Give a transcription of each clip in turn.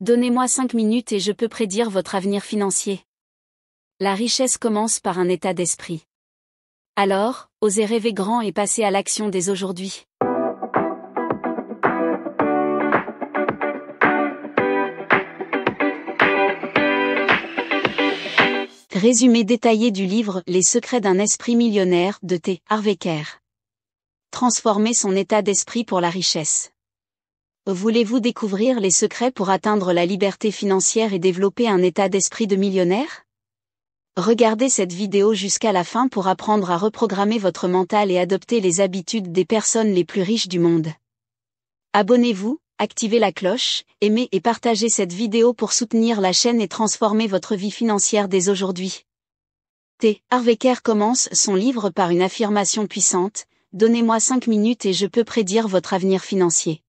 Donnez-moi 5 minutes et je peux prédire votre avenir financier. La richesse commence par un état d'esprit. Alors, osez rêver grand et passer à l'action dès aujourd'hui. Résumé détaillé du livre Les secrets d'un esprit millionnaire de T. Harv Eker. Transformer son état d'esprit pour la richesse. Voulez-vous découvrir les secrets pour atteindre la liberté financière et développer un état d'esprit de millionnaire? Regardez cette vidéo jusqu'à la fin pour apprendre à reprogrammer votre mental et adopter les habitudes des personnes les plus riches du monde. Abonnez-vous, activez la cloche, aimez et partagez cette vidéo pour soutenir la chaîne et transformer votre vie financière dès aujourd'hui. T. Harv Eker commence son livre par une affirmation puissante: donnez-moi 5 minutes et je peux prédire votre avenir financier.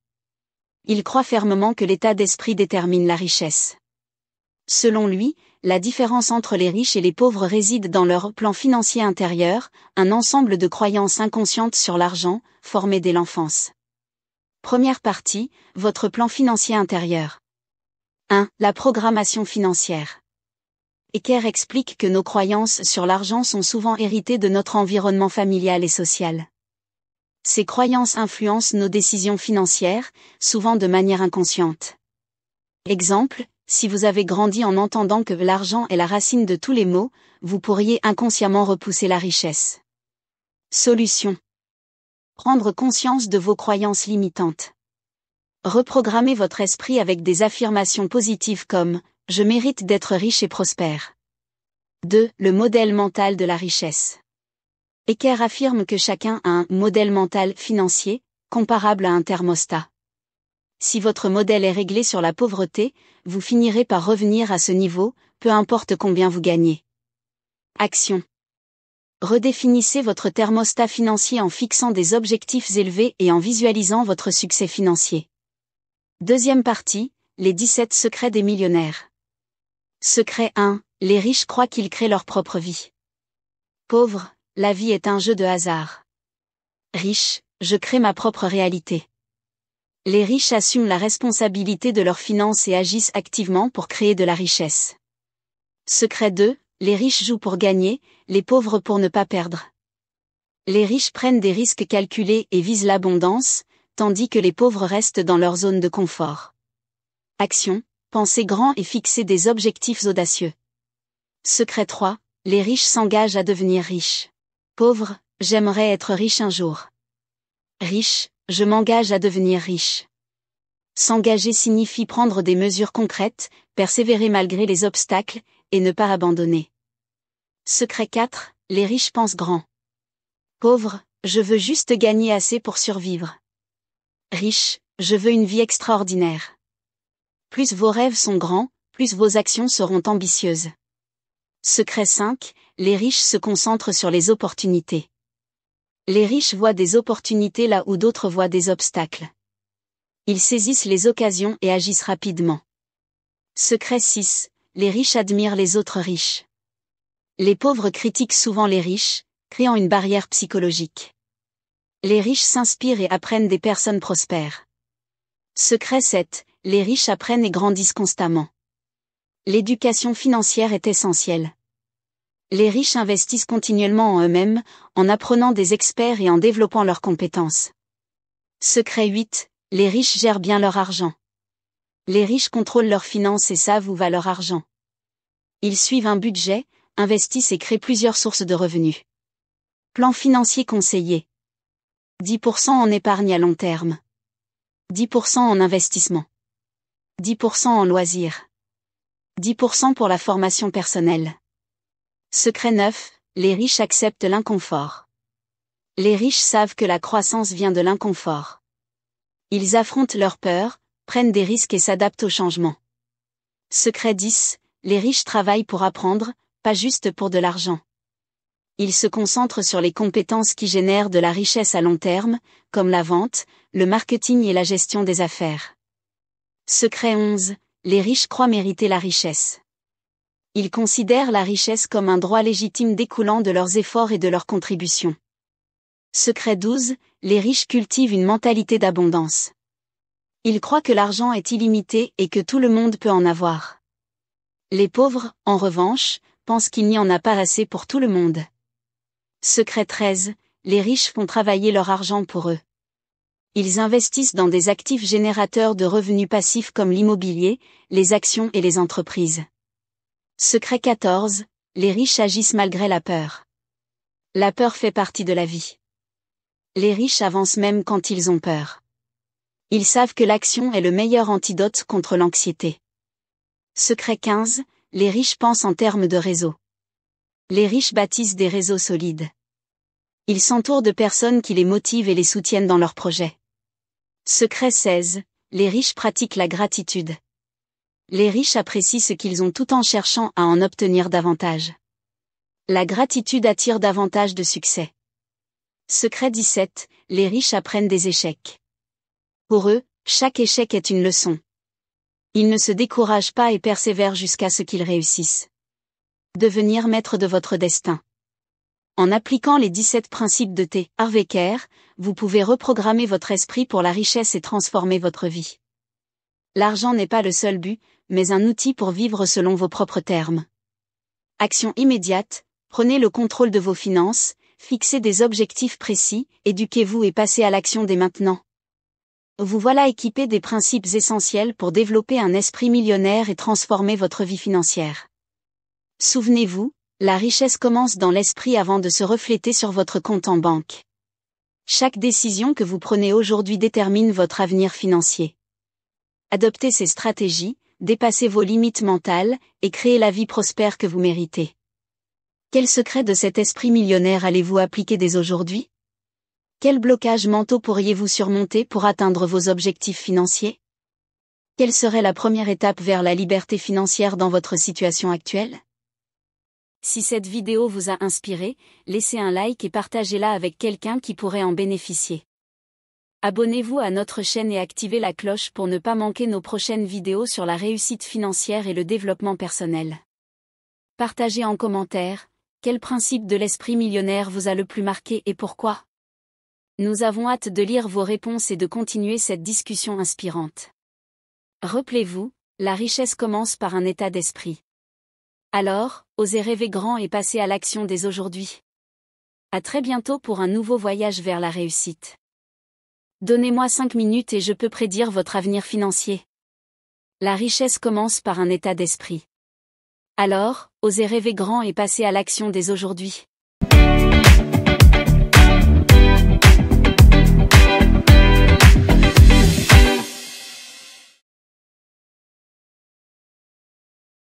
Il croit fermement que l'état d'esprit détermine la richesse. Selon lui, la différence entre les riches et les pauvres réside dans leur plan financier intérieur, un ensemble de croyances inconscientes sur l'argent, formées dès l'enfance. Première partie, votre plan financier intérieur. 1. La programmation financière. Eker explique que nos croyances sur l'argent sont souvent héritées de notre environnement familial et social. Ces croyances influencent nos décisions financières, souvent de manière inconsciente. Exemple, si vous avez grandi en entendant que l'argent est la racine de tous les maux, vous pourriez inconsciemment repousser la richesse. Solution. Prendre conscience de vos croyances limitantes. Reprogrammez votre esprit avec des affirmations positives comme « Je mérite d'être riche et prospère ». 2. Le modèle mental de la richesse. Eker affirme que chacun a un modèle mental financier, comparable à un thermostat. Si votre modèle est réglé sur la pauvreté, vous finirez par revenir à ce niveau, peu importe combien vous gagnez. Action. Redéfinissez votre thermostat financier en fixant des objectifs élevés et en visualisant votre succès financier. Deuxième partie, les 17 secrets des millionnaires. Secret 1. Les riches croient qu'ils créent leur propre vie. Pauvre, la vie est un jeu de hasard. Riche, je crée ma propre réalité. Les riches assument la responsabilité de leurs finances et agissent activement pour créer de la richesse. Secret 2. Les riches jouent pour gagner, les pauvres pour ne pas perdre. Les riches prennent des risques calculés et visent l'abondance, tandis que les pauvres restent dans leur zone de confort. Action, pensez grand et fixez des objectifs audacieux. Secret 3. Les riches s'engagent à devenir riches. Pauvre, j'aimerais être riche un jour. Riche, je m'engage à devenir riche. S'engager signifie prendre des mesures concrètes, persévérer malgré les obstacles, et ne pas abandonner. Secret 4. Les riches pensent grand. Pauvre, je veux juste gagner assez pour survivre. Riche, je veux une vie extraordinaire. Plus vos rêves sont grands, plus vos actions seront ambitieuses. Secret 5. Les riches se concentrent sur les opportunités. Les riches voient des opportunités là où d'autres voient des obstacles. Ils saisissent les occasions et agissent rapidement. Secret 6. Les riches admirent les autres riches. Les pauvres critiquent souvent les riches, créant une barrière psychologique. Les riches s'inspirent et apprennent des personnes prospères. Secret 7. Les riches apprennent et grandissent constamment. L'éducation financière est essentielle. Les riches investissent continuellement en eux-mêmes, en apprenant des experts et en développant leurs compétences. Secret 8. Les riches gèrent bien leur argent. Les riches contrôlent leurs finances et savent où va leur argent. Ils suivent un budget, investissent et créent plusieurs sources de revenus. Plan financier conseillé. 10% en épargne à long terme. 10% en investissement. 10% en loisirs. 10% pour la formation personnelle. Secret 9. Les riches acceptent l'inconfort. Les riches savent que la croissance vient de l'inconfort. Ils affrontent leurs peurs, prennent des risques et s'adaptent au changement. Secret 10. Les riches travaillent pour apprendre, pas juste pour de l'argent. Ils se concentrent sur les compétences qui génèrent de la richesse à long terme, comme la vente, le marketing et la gestion des affaires. Secret 11. Les riches croient mériter la richesse. Ils considèrent la richesse comme un droit légitime découlant de leurs efforts et de leurs contributions. Secret 12. Les riches cultivent une mentalité d'abondance. Ils croient que l'argent est illimité et que tout le monde peut en avoir. Les pauvres, en revanche, pensent qu'il n'y en a pas assez pour tout le monde. Secret 13. Les riches font travailler leur argent pour eux. Ils investissent dans des actifs générateurs de revenus passifs comme l'immobilier, les actions et les entreprises. Secret 14. Les riches agissent malgré la peur. La peur fait partie de la vie. Les riches avancent même quand ils ont peur. Ils savent que l'action est le meilleur antidote contre l'anxiété. Secret 15. Les riches pensent en termes de réseau. Les riches bâtissent des réseaux solides. Ils s'entourent de personnes qui les motivent et les soutiennent dans leurs projets. Secret 16. Les riches pratiquent la gratitude. Les riches apprécient ce qu'ils ont tout en cherchant à en obtenir davantage. La gratitude attire davantage de succès. Secret 17. Les riches apprennent des échecs. Pour eux, chaque échec est une leçon. Ils ne se découragent pas et persévèrent jusqu'à ce qu'ils réussissent. Devenir maître de votre destin. En appliquant les 17 principes de T. Harv Eker, vous pouvez reprogrammer votre esprit pour la richesse et transformer votre vie. L'argent n'est pas le seul but, mais un outil pour vivre selon vos propres termes. Action immédiate, prenez le contrôle de vos finances, fixez des objectifs précis, éduquez-vous et passez à l'action dès maintenant. Vous voilà équipé des principes essentiels pour développer un esprit millionnaire et transformer votre vie financière. Souvenez-vous, la richesse commence dans l'esprit avant de se refléter sur votre compte en banque. Chaque décision que vous prenez aujourd'hui détermine votre avenir financier. Adoptez ces stratégies, dépassez vos limites mentales, et créez la vie prospère que vous méritez. Quel secret de cet esprit millionnaire allez-vous appliquer dès aujourd'hui? Quels blocages mentaux pourriez-vous surmonter pour atteindre vos objectifs financiers? Quelle serait la première étape vers la liberté financière dans votre situation actuelle? Si cette vidéo vous a inspiré, laissez un like et partagez-la avec quelqu'un qui pourrait en bénéficier. Abonnez-vous à notre chaîne et activez la cloche pour ne pas manquer nos prochaines vidéos sur la réussite financière et le développement personnel. Partagez en commentaire, quel principe de l'esprit millionnaire vous a le plus marqué et pourquoi? Nous avons hâte de lire vos réponses et de continuer cette discussion inspirante. Rappelez-vous, la richesse commence par un état d'esprit. Alors, osez rêver grand et passez à l'action dès aujourd'hui. À très bientôt pour un nouveau voyage vers la réussite. Donnez-moi 5 minutes et je peux prédire votre avenir financier. La richesse commence par un état d'esprit. Alors, osez rêver grand et passez à l'action dès aujourd'hui.